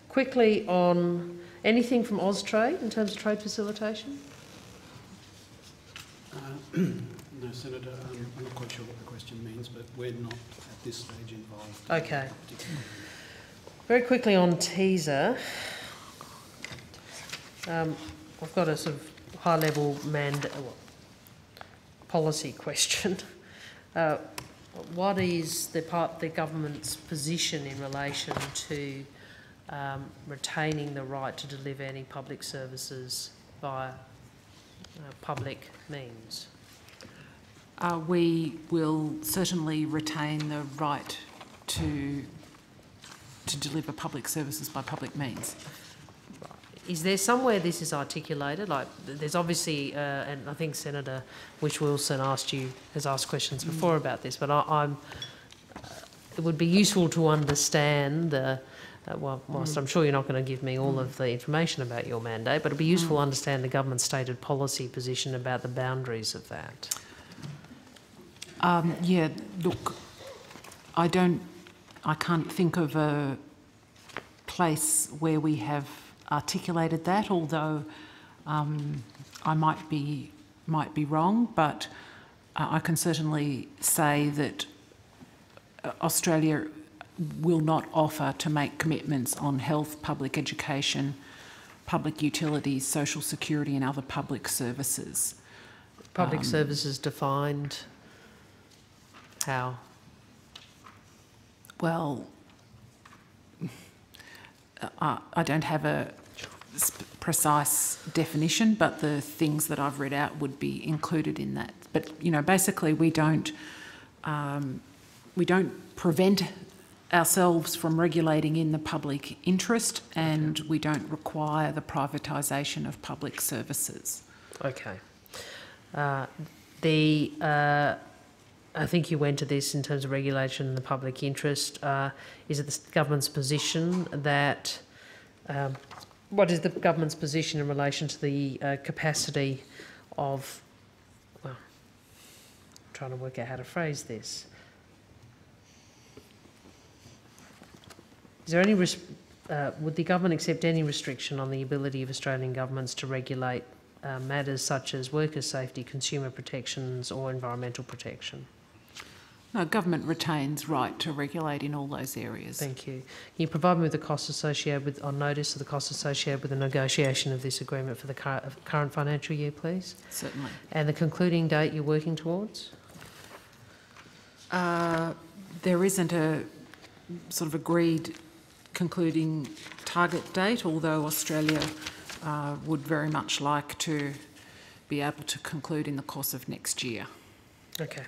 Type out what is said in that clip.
Quickly on anything from Austrade in terms of trade facilitation? No, Senator, I'm not quite sure what the question means, but we're not at this stage involved. Okay. Very quickly on teaser, I've got a sort of high-level policy question. What is the government's position in relation to retaining the right to deliver any public services via public means? We will certainly retain the right to deliver public services by public means. Is there somewhere this is articulated? Like, there's obviously, and I think Senator Whish-Wilson has asked questions before about this, but it would be useful to understand whilst I'm sure you're not going to give me all of the information about your mandate, but it'd be useful to understand the government's stated policy position about the boundaries of that. Yeah, look, I can't think of a place where we have articulated that, although I might be wrong, but I can certainly say that Australia will not offer to make commitments on health, public education, public utilities, social security and other public services. Public services defined how? Well, I don't have a precise definition, but the things that I've read out would be included in that. But basically, we don't prevent ourselves from regulating in the public interest, and we don't require the privatisation of public services. Okay. I think you went to this in terms of regulation in the public interest. Is it the government's position that... what is the government's position in relation to the capacity of... Well, I'm trying to work out how to phrase this. Is there any... would the government accept any restriction on the ability of Australian governments to regulate matters such as workers' safety, consumer protections or environmental protection? No, government retains right to regulate in all those areas. Thank you. Can you provide me with the costs associated with, on notice of the costs associated with the negotiation of this agreement for the current financial year, please? Certainly. And the concluding date you're working towards? There isn't a sort of agreed concluding target date, although Australia would very much like to be able to conclude in the course of next year. Okay.